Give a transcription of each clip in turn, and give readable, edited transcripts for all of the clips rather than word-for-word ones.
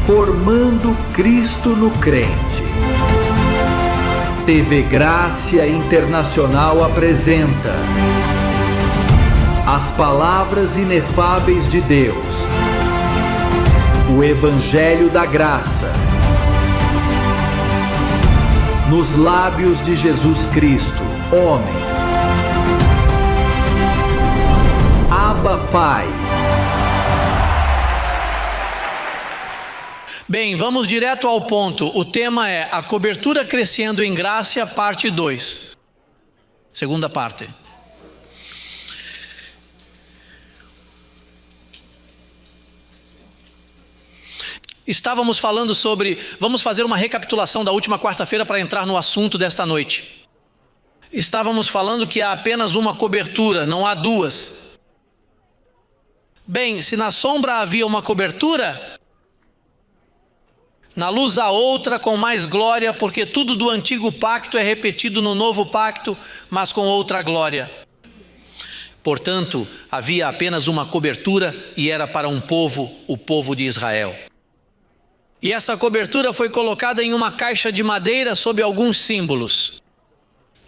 Formando Cristo no crente. TV Grácia Internacional apresenta as palavras inefáveis de Deus, o Evangelho da Graça, nos lábios de Jesus Cristo, homem. Abba, Pai. Bem, vamos direto ao ponto. O tema é a cobertura crescendo em graça, parte 2. Segunda parte. Estávamos falando sobre, vamos fazer uma recapitulação da última quarta-feira para entrar no assunto desta noite. Estávamos falando que há apenas uma cobertura, não há duas. Bem, se na sombra havia uma cobertura, na luz há outra com mais glória, porque tudo do antigo pacto é repetido no novo pacto, mas com outra glória. Portanto, havia apenas uma cobertura e era para um povo, o povo de Israel. E essa cobertura foi colocada em uma caixa de madeira sob alguns símbolos.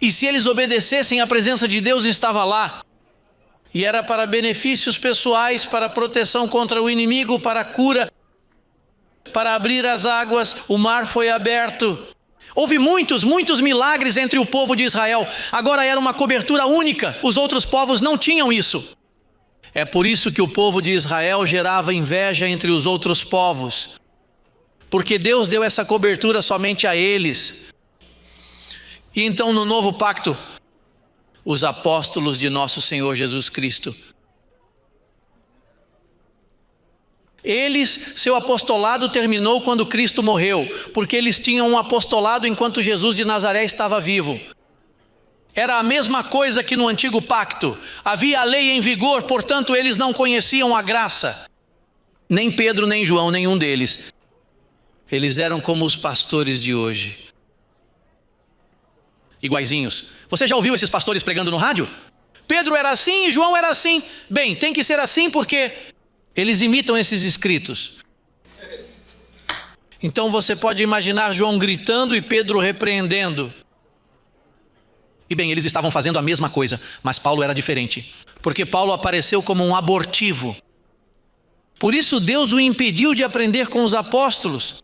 E se eles obedecessem, a presença de Deus estava lá. E era para benefícios pessoais, para proteção contra o inimigo, para cura, para abrir as águas. O mar foi aberto. Houve muitos milagres entre o povo de Israel. Agora era uma cobertura única. Os outros povos não tinham isso. É por isso que o povo de Israel gerava inveja entre os outros povos. Porque Deus deu essa cobertura somente a eles. E então no novo pacto, os apóstolos de nosso Senhor Jesus Cristo, eles, seu apostolado terminou quando Cristo morreu, porque eles tinham um apostolado enquanto Jesus de Nazaré estava vivo. Era a mesma coisa que no antigo pacto. Havia a lei em vigor, portanto eles não conheciam a graça. Nem Pedro, nem João, nenhum deles. Eles eram como os pastores de hoje. Iguaizinhos. Você já ouviu esses pastores pregando no rádio? Pedro era assim e João era assim. Bem, tem que ser assim porque eles imitam esses escritos. Então você pode imaginar João gritando e Pedro repreendendo. E bem, eles estavam fazendo a mesma coisa, mas Paulo era diferente. Porque Paulo apareceu como um abortivo. Por isso Deus o impediu de aprender com os apóstolos.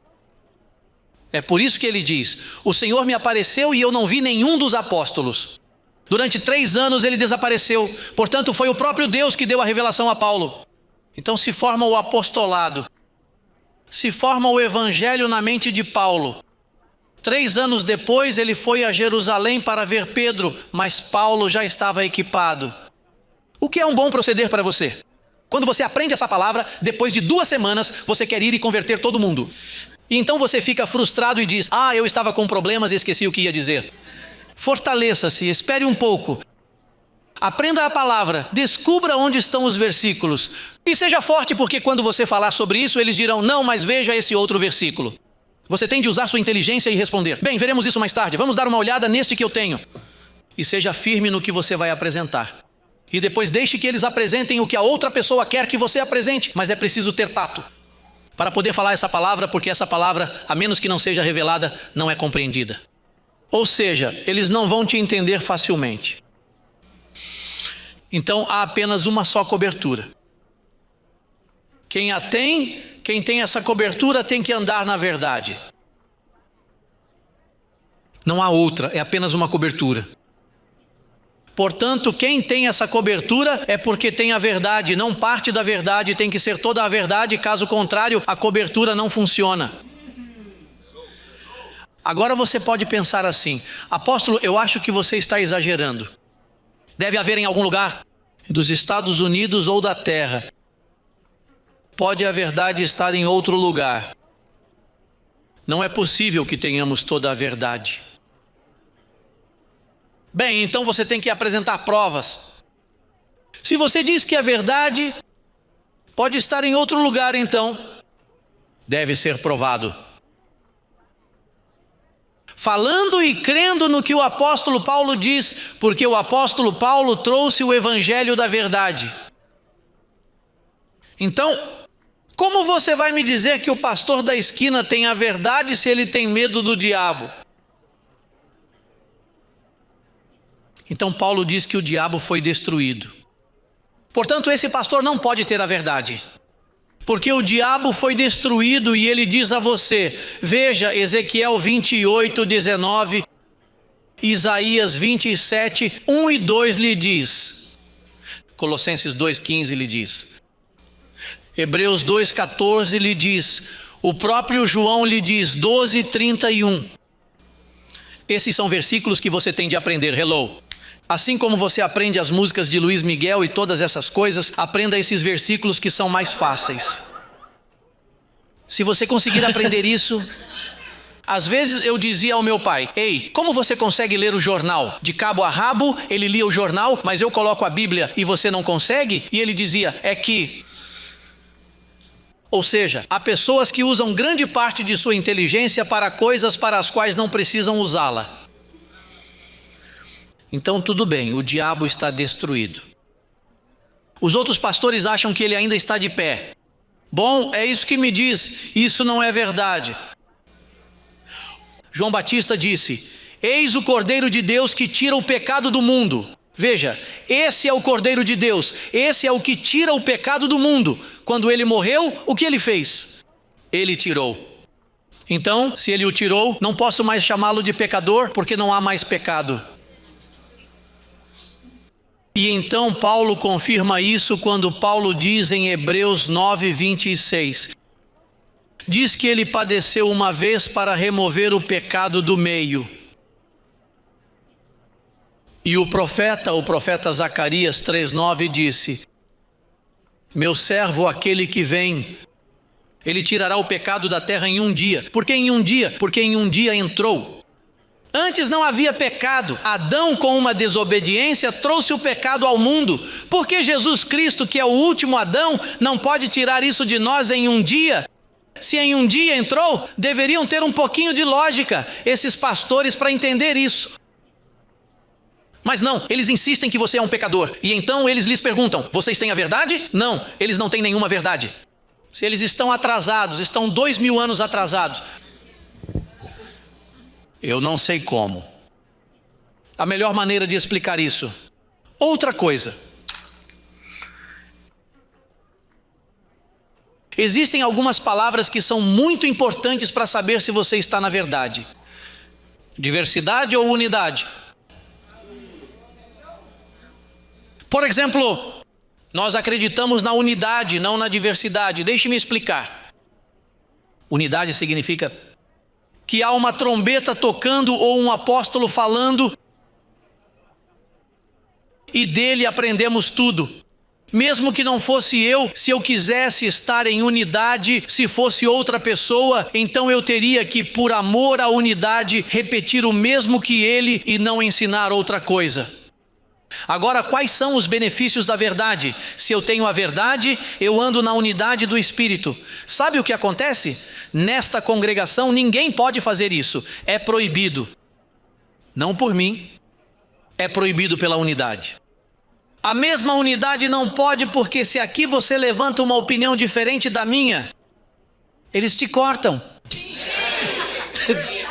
É por isso que ele diz: o Senhor me apareceu e eu não vi nenhum dos apóstolos. Durante 3 anos ele desapareceu. Portanto, foi o próprio Deus que deu a revelação a Paulo. Então se forma o apostolado. Se forma o evangelho na mente de Paulo. 3 anos depois ele foi a Jerusalém para ver Pedro, mas Paulo já estava equipado. O que é um bom proceder para você? Quando você aprende essa palavra, depois de 2 semanas, você quer ir e converter todo mundo. E então você fica frustrado e diz: eu estava com problemas e esqueci o que ia dizer. Fortaleça-se, espere um pouco. Aprenda a palavra, descubra onde estão os versículos. E seja forte, porque quando você falar sobre isso, eles dirão: não, mas veja esse outro versículo. Você tem de usar sua inteligência e responder: bem, veremos isso mais tarde, vamos dar uma olhada neste que eu tenho. E seja firme no que você vai apresentar. E depois deixe que eles apresentem o que a outra pessoa quer que você apresente, mas é preciso ter tato para poder falar essa palavra, porque essa palavra, a menos que não seja revelada, não é compreendida. Ou seja, eles não vão te entender facilmente. Então há apenas uma só cobertura. Quem tem essa cobertura tem que andar na verdade. Não há outra, é apenas uma cobertura. Portanto, quem tem essa cobertura é porque tem a verdade, não parte da verdade, tem que ser toda a verdade, caso contrário, a cobertura não funciona. Agora você pode pensar assim: apóstolo, eu acho que você está exagerando. Deve haver em algum lugar dos Estados Unidos ou da Terra. Pode a verdade estar em outro lugar. Não é possível que tenhamos toda a verdade. Bem, então você tem que apresentar provas. Se você diz que a verdade pode estar em outro lugar, então deve ser provado. falando e crendo no que o apóstolo Paulo diz, porque o apóstolo Paulo trouxe o evangelho da verdade. Então, Como você vai me dizer que o pastor da esquina tem a verdade se ele tem medo do diabo? Então Paulo diz que o diabo foi destruído. Portanto, esse pastor não pode ter a verdade, porque o diabo foi destruído. E ele diz a você, veja Ezequiel 28, 19, Isaías 27, 1 e 2 lhe diz, Colossenses 2,15 lhe diz, Hebreus 2,14 lhe diz, o próprio João lhe diz, 12:31. Esses são versículos que você tem de aprender, hello. Assim como você aprende as músicas de Luiz Miguel e todas essas coisas, aprenda esses versículos que são mais fáceis. Se você conseguir aprender isso, às vezes eu dizia ao meu pai, ei, como você consegue ler o jornal? De cabo a rabo, ele lia o jornal, mas eu coloco a Bíblia e você não consegue? E ele dizia, é que... Ou seja, há pessoas que usam grande parte de sua inteligência para coisas para as quais não precisam usá-la. Então tudo bem, o diabo está destruído. Os outros pastores acham que ele ainda está de pé. Bom, é isso que me diz, isso não é verdade. João Batista disse, eis o Cordeiro de Deus que tira o pecado do mundo. Veja, esse é o Cordeiro de Deus, esse é o que tira o pecado do mundo. Quando ele morreu, o que ele fez? Ele tirou. Então, se ele o tirou, não posso mais chamá-lo de pecador, porque não há mais pecado. E então Paulo confirma isso quando Paulo diz em Hebreus 9:26. Diz que ele padeceu uma vez para remover o pecado do meio. E o profeta Zacarias 3:9 disse, meu servo, aquele que vem, ele tirará o pecado da terra em um dia. Por que em um dia? Porque em um dia entrou. Antes não havia pecado. Adão, com uma desobediência, trouxe o pecado ao mundo. Por que Jesus Cristo, que é o último Adão, não pode tirar isso de nós em um dia? Se em um dia entrou, deveriam ter um pouquinho de lógica, esses pastores, para entender isso. Mas não, eles insistem que você é um pecador. E então eles lhes perguntam, vocês têm a verdade? Não, eles não têm nenhuma verdade. Se eles estão atrasados, estão 2000 anos atrasados. Eu não sei como. A melhor maneira de explicar isso. Outra coisa. Existem algumas palavras que são muito importantes para saber se você está na verdade. Diversidade ou unidade? Por exemplo, nós acreditamos na unidade, não na diversidade. Deixe-me explicar. Unidade significa que há uma trombeta tocando ou um apóstolo falando e dele aprendemos tudo. Mesmo que não fosse eu, se eu quisesse estar em unidade, se fosse outra pessoa, então eu teria que, por amor à unidade, repetir o mesmo que ele e não ensinar outra coisa. Agora, quais são os benefícios da verdade? Se eu tenho a verdade, eu ando na unidade do Espírito. Sabe o que acontece? Nesta congregação ninguém pode fazer isso. É proibido. Não por mim. É proibido pela unidade. A mesma unidade não pode, porque se aqui você levanta uma opinião diferente da minha, eles te cortam.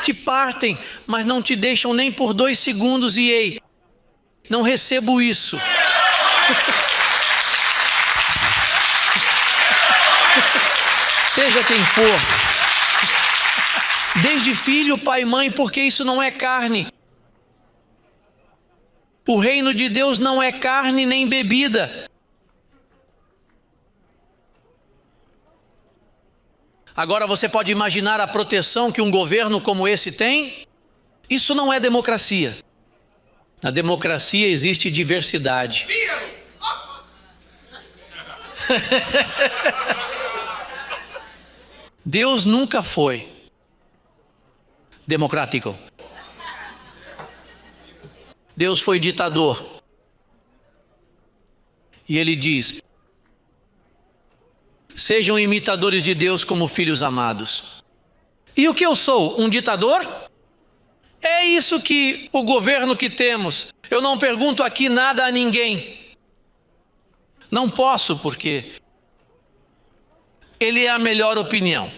Te partem, mas não te deixam nem por 2 segundos e ei, não recebo isso. Seja quem for, desde filho, pai e mãe, porque isso não é carne. O reino de Deus não é carne nem bebida. Agora você pode imaginar a proteção que um governo como esse tem? Isso não é democracia. Na democracia existe diversidade. Deus nunca foi democrático. Deus foi ditador. E ele diz: sejam imitadores de Deus como filhos amados. E o que eu sou? Um ditador? É isso que o governo que temos. Eu não pergunto aqui nada a ninguém. Não posso, porque ele é a melhor opinião.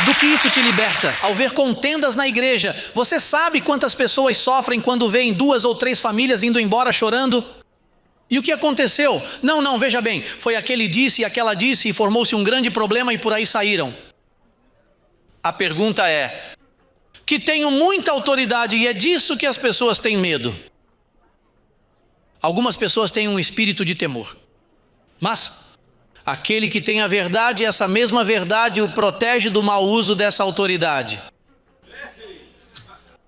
Do que isso te liberta? Ao ver contendas na igreja, você sabe quantas pessoas sofrem quando veem 2 ou 3 famílias indo embora chorando? E o que aconteceu? Não, veja bem, foi aquele disse e aquela disse e formou-se um grande problema e por aí saíram. A pergunta é, que tenho muita autoridade e é disso que as pessoas têm medo. Algumas pessoas têm um espírito de temor, mas aquele que tem a verdade, essa mesma verdade o protege do mau uso dessa autoridade.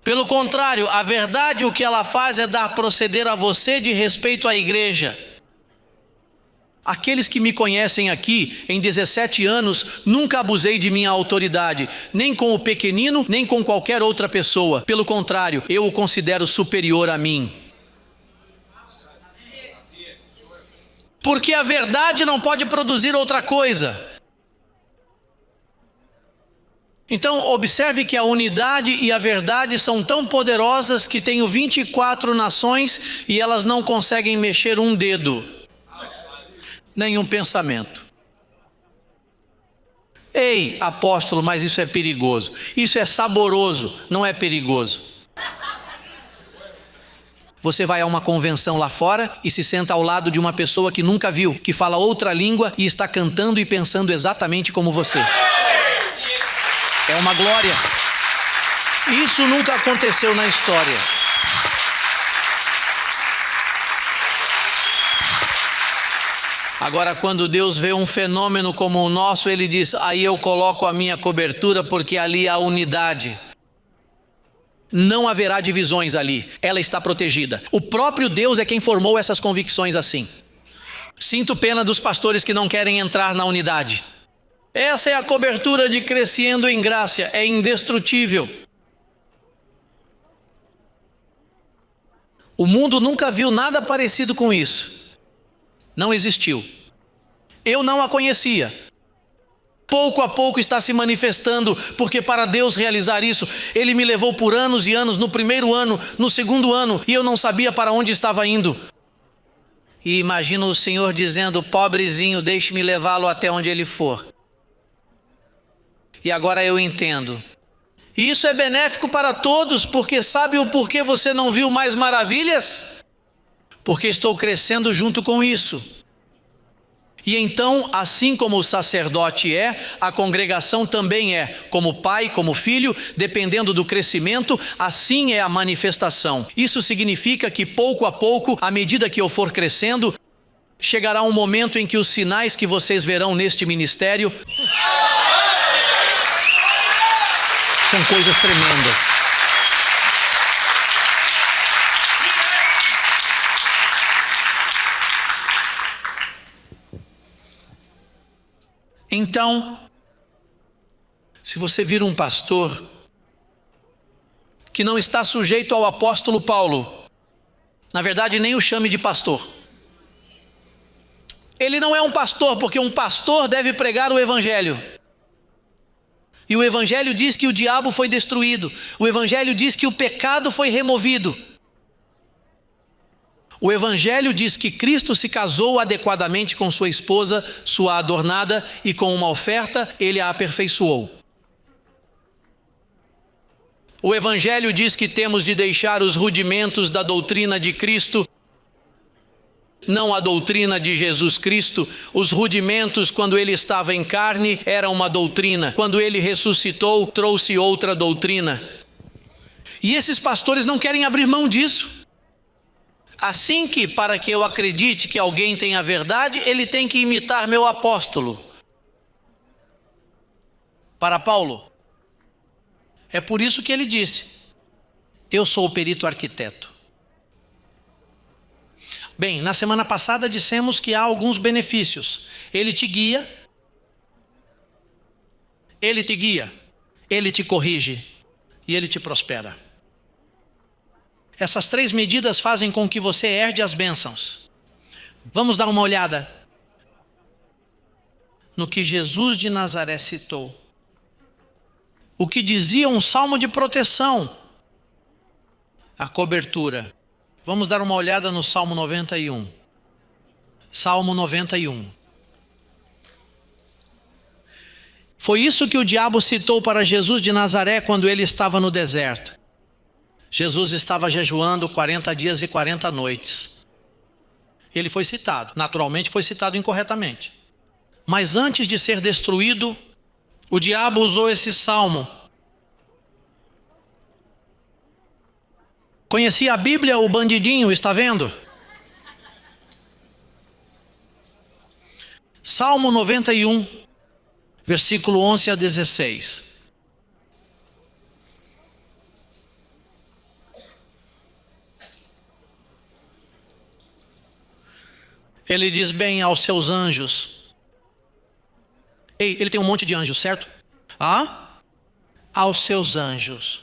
Pelo contrário, a verdade o que ela faz é dar proceder a você de respeito à igreja. Aqueles que me conhecem aqui, em 17 anos, nunca abusei de minha autoridade, nem com o pequenino, nem com qualquer outra pessoa. Pelo contrário, eu o considero superior a mim. Porque a verdade não pode produzir outra coisa. Então, observe que a unidade e a verdade são tão poderosas que tenho 24 nações e elas não conseguem mexer um dedo, nem um pensamento. Ei, apóstolo, mas isso é perigoso. Isso é saboroso, não é perigoso. Você vai a uma convenção lá fora e se senta ao lado de uma pessoa que nunca viu, que fala outra língua e está cantando e pensando exatamente como você. É uma glória. Isso nunca aconteceu na história. Agora, quando Deus vê um fenômeno como o nosso, Ele diz, aí eu coloco a minha cobertura porque ali há unidade. Não haverá divisões ali, ela está protegida. O próprio Deus é quem formou essas convicções assim. Sinto pena dos pastores que não querem entrar na unidade. Essa é a cobertura de crescendo em graça, é indestrutível. O mundo nunca viu nada parecido com isso. Não existiu. Eu não a conhecia. Pouco a pouco está se manifestando, porque para Deus realizar isso, Ele me levou por anos e anos, no primeiro ano, no segundo ano, e eu não sabia para onde estava indo. E imagino o Senhor dizendo, pobrezinho, deixe-me levá-lo até onde ele for. E agora eu entendo. E isso é benéfico para todos, porque sabe o porquê você não viu mais maravilhas? Porque estou crescendo junto com isso. E então, assim como o sacerdote é, a congregação também é, como pai, como filho, dependendo do crescimento, assim é a manifestação. Isso significa que pouco a pouco, à medida que eu for crescendo, chegará um momento em que os sinais que vocês verão neste ministério são coisas tremendas. Então, se você vir um pastor que não está sujeito ao apóstolo Paulo, na verdade nem o chame de pastor. Ele não é um pastor, porque um pastor deve pregar o evangelho. E o evangelho diz que o diabo foi destruído. O evangelho diz que o pecado foi removido. O evangelho diz que Cristo se casou adequadamente com sua esposa, sua adornada, e com uma oferta ele a aperfeiçoou. O evangelho diz que temos de deixar os rudimentos da doutrina de Cristo, não a doutrina de Jesus Cristo. Os rudimentos, quando ele estava em carne, era uma doutrina. Quando ele ressuscitou, trouxe outra doutrina. E esses pastores não querem abrir mão disso. Assim que, para que eu acredite que alguém tem a verdade, ele tem que imitar meu apóstolo. Para Paulo, é por isso que ele disse, eu sou o perito arquiteto. Bem, na semana passada dissemos que há alguns benefícios. Ele te guia, ele te corrige e ele te prospera. Essas 3 medidas fazem com que você herde as bênçãos. Vamos dar uma olhada no que Jesus de Nazaré citou. O que dizia um salmo de proteção. a cobertura. Vamos dar uma olhada no Salmo 91. Salmo 91. Foi isso que o diabo citou para Jesus de Nazaré quando ele estava no deserto. Jesus estava jejuando 40 dias e 40 noites. Ele foi citado, naturalmente foi citado incorretamente. Mas antes de ser destruído, o diabo usou esse salmo. Conhecia a Bíblia, o bandidinho, está vendo? Salmo 91, versículo 11 a 16. Ele diz bem aos seus anjos. Ei, ele tem um monte de anjos, certo? Aos seus anjos.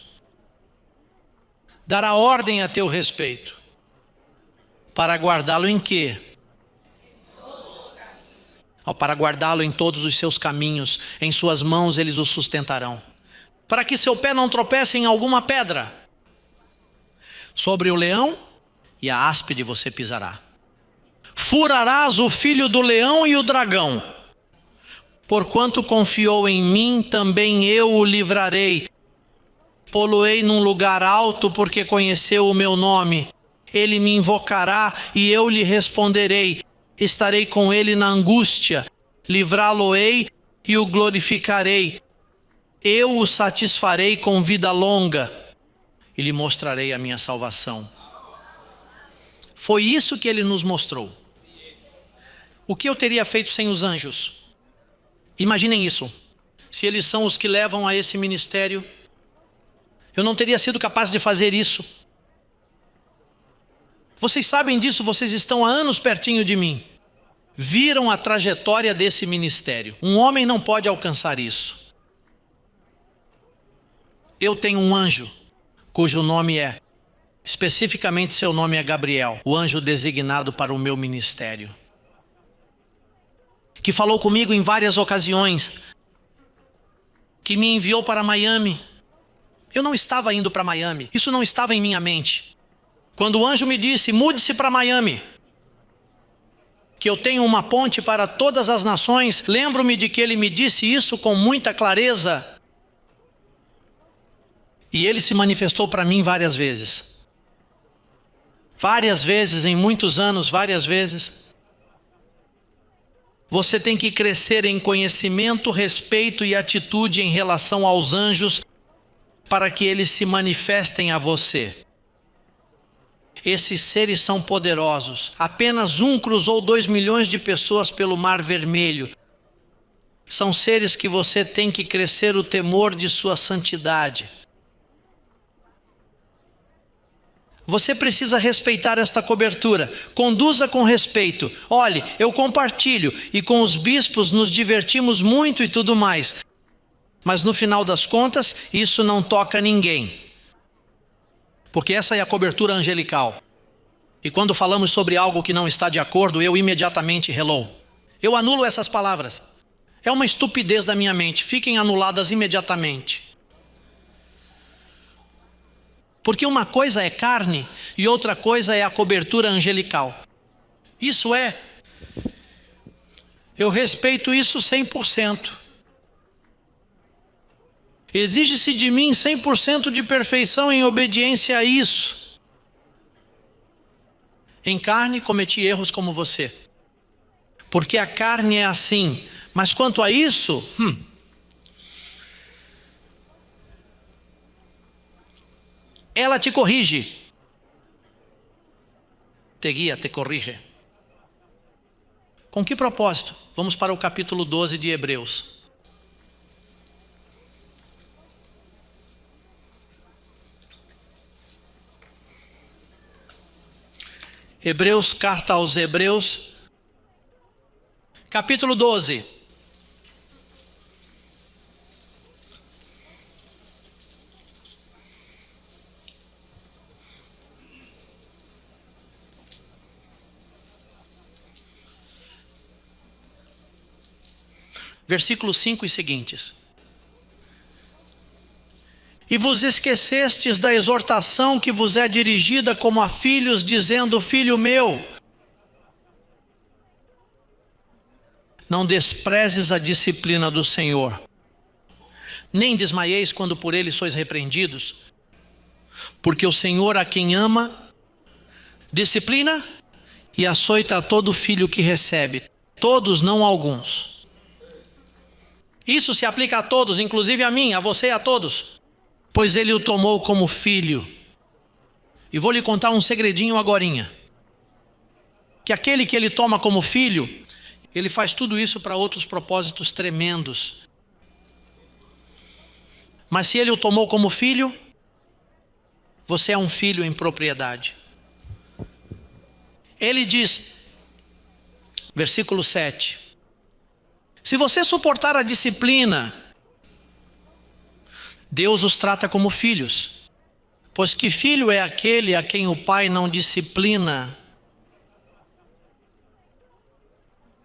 Dará ordem a teu respeito. Para guardá-lo em quê? Para guardá-lo em todos os seus caminhos. Em suas mãos eles o sustentarão. Para que seu pé não tropece em alguma pedra. Sobre o leão e a áspide você pisará. Furarás o filho do leão e o dragão. Porquanto confiou em mim, também eu o livrarei. Pô-lo-ei num lugar alto, porque conheceu o meu nome. Ele me invocará e eu lhe responderei. Estarei com ele na angústia. Livrá-lo-ei e o glorificarei. Eu o satisfarei com vida longa e lhe mostrarei a minha salvação. Foi isso que ele nos mostrou. O que eu teria feito sem os anjos? Imaginem isso. Se eles são os que levam a esse ministério, eu não teria sido capaz de fazer isso. Vocês sabem disso, vocês estão há anos pertinho de mim. Viram a trajetória desse ministério. Um homem não pode alcançar isso. Eu tenho um anjo, cujo nome especificamente seu nome é Gabriel, o anjo designado para o meu ministério. Que falou comigo em várias ocasiões, que me enviou para Miami. Eu não estava indo para Miami, isso não estava em minha mente. Quando o anjo me disse, mude-se para Miami, que eu tenho uma ponte para todas as nações, lembro-me de que ele me disse isso com muita clareza. E ele se manifestou para mim várias vezes. Várias vezes, em muitos anos, várias vezes. Você tem que crescer em conhecimento, respeito e atitude em relação aos anjos para que eles se manifestem a você. Esses seres são poderosos. Apenas um cruzou 2 milhões de pessoas pelo Mar Vermelho. São seres que você tem que crescer o temor de sua santidade. Você precisa respeitar esta cobertura. Conduza com respeito. Olhe, eu compartilho e com os bispos nos divertimos muito e tudo mais. Mas no final das contas, isso não toca ninguém. Porque essa é a cobertura angelical. E quando falamos sobre algo que não está de acordo, eu imediatamente hello. Eu anulo essas palavras. É uma estupidez da minha mente. Fiquem anuladas imediatamente. Porque uma coisa é carne e outra coisa é a cobertura angelical. Isso eu respeito isso 100%. Exige-se de mim 100% de perfeição em obediência a isso. Em carne cometi erros como você. Porque a carne é assim. Mas quanto a isso, ela te corrige. Te guia, te corrige. Com que propósito? Vamos para o capítulo 12 de Hebreus. Hebreus, carta aos Hebreus, capítulo 12. Versículos 5 e seguintes. E vos esquecestes da exortação que vos é dirigida como a filhos, dizendo: filho meu, não desprezes a disciplina do Senhor, nem desmaieis quando por ele sois repreendidos, porque o Senhor a quem ama, disciplina e açoita a todo filho que recebe, todos, não alguns. Isso se aplica a todos, inclusive a mim, a você e a todos, pois ele o tomou como filho. E vou lhe contar um segredinho agorinha, que aquele que ele toma como filho, ele faz tudo isso para outros propósitos tremendos. Mas se ele o tomou como filho, você é um filho em propriedade. Ele diz, versículo 7, se você suportar a disciplina, Deus os trata como filhos, pois que filho é aquele a quem o pai não disciplina?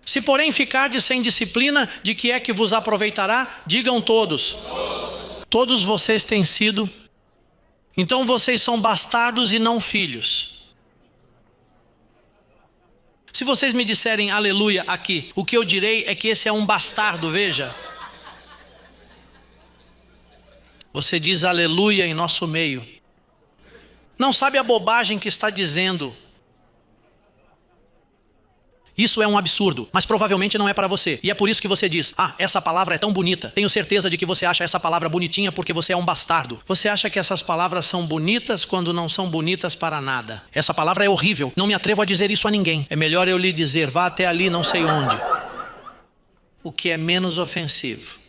Se porém ficardes sem disciplina, de que é que vos aproveitará? Digam todos. Todos vocês têm sido, então vocês são bastardos e não filhos. Se vocês me disserem aleluia aqui, o que eu direi é que esse é um bastardo, veja. Você diz aleluia em nosso meio. Não sabe a bobagem que está dizendo. Isso é um absurdo, mas provavelmente não é para você. E é por isso que você diz, essa palavra é tão bonita. Tenho certeza de que você acha essa palavra bonitinha porque você é um bastardo. Você acha que essas palavras são bonitas quando não são bonitas para nada. Essa palavra é horrível, não me atrevo a dizer isso a ninguém. É melhor eu lhe dizer, vá até ali não sei onde. O que é menos ofensivo.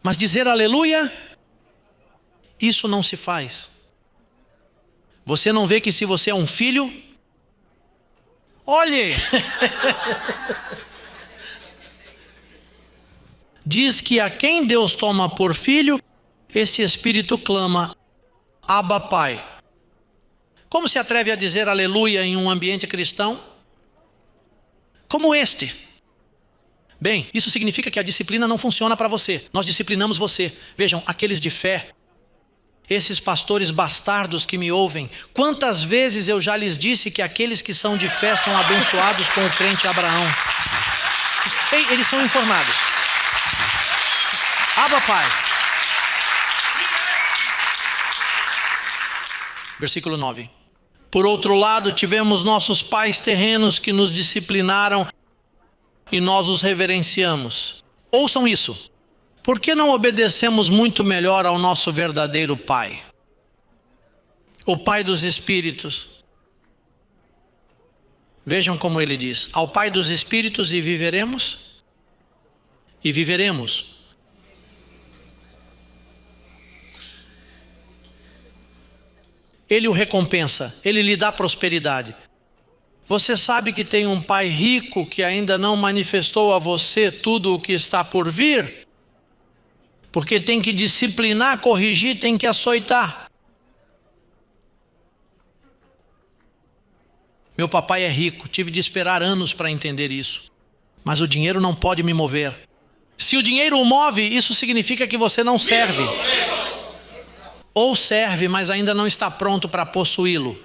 Mas dizer aleluia, isso não se faz. Você não vê que se você é um filho, olhe! Diz que a quem Deus toma por filho, esse espírito clama, Abba Pai. Como se atreve a dizer aleluia em um ambiente cristão? Como este. Bem, isso significa que a disciplina não funciona para você. Nós disciplinamos você. Vejam, aqueles de fé, esses pastores bastardos que me ouvem, quantas vezes eu já lhes disse que aqueles que são de fé são abençoados com o crente Abraão. Ei, eles são informados. Abba Pai. Versículo 9. Por outro lado, tivemos nossos pais terrenos que nos disciplinaram e nós os reverenciamos. Ouçam isso. Por que não obedecemos muito melhor ao nosso verdadeiro Pai? O Pai dos Espíritos. Vejam como ele diz, ao Pai dos Espíritos e viveremos? E viveremos. Ele o recompensa, ele lhe dá prosperidade. Você sabe que tem um pai rico que ainda não manifestou a você tudo o que está por vir? Porque tem que disciplinar, corrigir, tem que açoitar. Meu papai é rico, tive de esperar anos para entender isso. Mas o dinheiro não pode me mover. Se o dinheiro o move, isso significa que você não serve. Ou serve, mas ainda não está pronto para possuí-lo.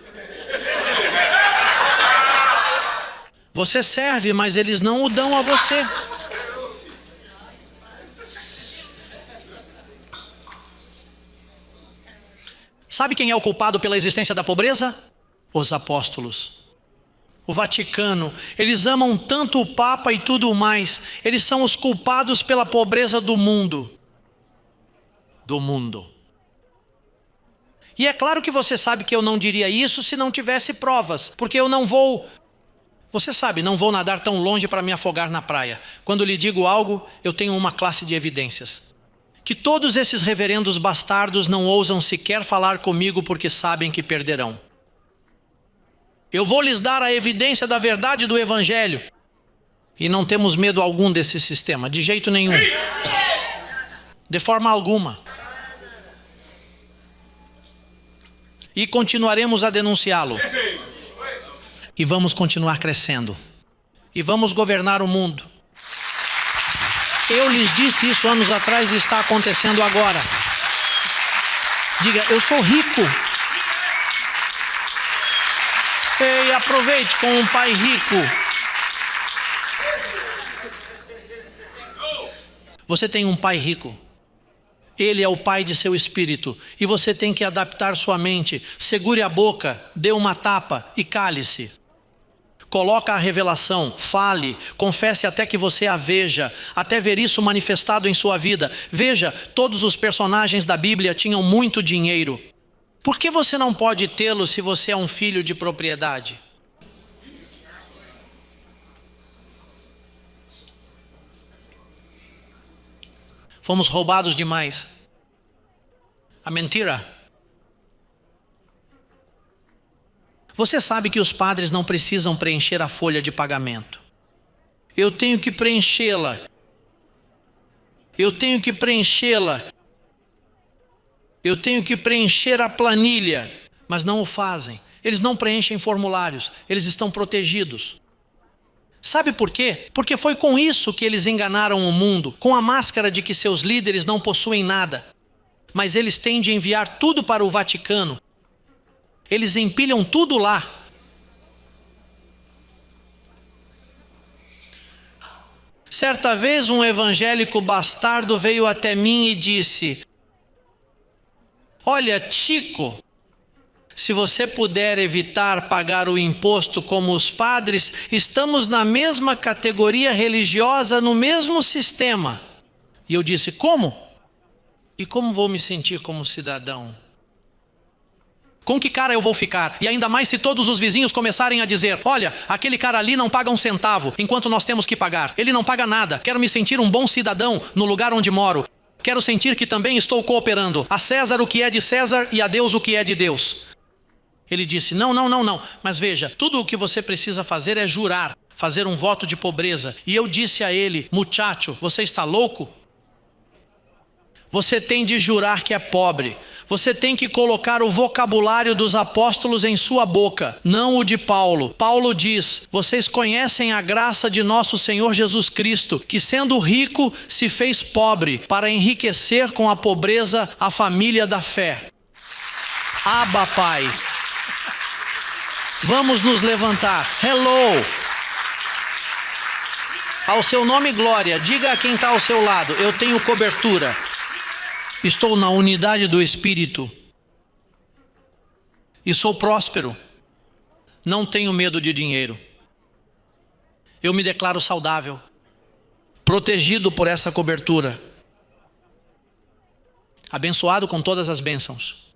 Você serve, mas eles não o dão a você. Sabe quem é o culpado pela existência da pobreza? Os apóstolos. O Vaticano. Eles amam tanto o Papa e tudo mais. Eles são os culpados pela pobreza do mundo. Do mundo. E é claro que você sabe que eu não diria isso se não tivesse provas. Porque eu não vou... Você sabe, não vou nadar tão longe para me afogar na praia. Quando lhe digo algo, eu tenho uma classe de evidências. Que todos esses reverendos bastardos não ousam sequer falar comigo porque sabem que perderão. Eu vou lhes dar a evidência da verdade do Evangelho. E não temos medo algum desse sistema, de jeito nenhum. De forma alguma. E continuaremos a denunciá-lo. E vamos continuar crescendo. E vamos governar o mundo. Eu lhes disse isso anos atrás e está acontecendo agora. Diga, eu sou rico. Ei, aproveite com um pai rico. Você tem um pai rico. Ele é o pai de seu espírito. E você tem que adaptar sua mente. Segure a boca, dê uma tapa e cale-se. Coloca a revelação, fale, confesse até que você a veja, até ver isso manifestado em sua vida. Veja, todos os personagens da Bíblia tinham muito dinheiro. Por que você não pode tê-lo se você é um filho de propriedade? Fomos roubados demais. A mentira. Você sabe que os padres não precisam preencher a folha de pagamento. Eu tenho que preenchê-la. Eu tenho que preenchê-la. Eu tenho que preencher a planilha. Mas não o fazem. Eles não preenchem formulários. Eles estão protegidos. Sabe por quê? Porque foi com isso que eles enganaram o mundo, com a máscara de que seus líderes não possuem nada. Mas eles têm de enviar tudo para o Vaticano. Eles empilham tudo lá. Certa vez um evangélico bastardo veio até mim e disse: olha, Chico, se você puder evitar pagar o imposto como os padres, estamos na mesma categoria religiosa, no mesmo sistema. E eu disse: como? E como vou me sentir como cidadão? Com que cara eu vou ficar? E ainda mais se todos os vizinhos começarem a dizer: olha, aquele cara ali não paga um centavo, enquanto nós temos que pagar. Ele não paga nada. Quero me sentir um bom cidadão no lugar onde moro. Quero sentir que também estou cooperando. A César o que é de César e a Deus o que é de Deus. Ele disse: não. Mas veja, tudo o que você precisa fazer é jurar, fazer um voto de pobreza. E eu disse a ele: muchacho, você está louco? Você tem de jurar que é pobre. Você tem que colocar o vocabulário dos apóstolos em sua boca, não o de Paulo. Paulo diz: vocês conhecem a graça de nosso Senhor Jesus Cristo, que sendo rico se fez pobre, para enriquecer com a pobreza a família da fé. Abba, Pai. Vamos nos levantar. Hello. Ao seu nome, glória. Diga a quem está ao seu lado: eu tenho cobertura. Estou na unidade do Espírito e sou próspero. Não tenho medo de dinheiro. Eu me declaro saudável, protegido por essa cobertura, abençoado com todas as bênçãos.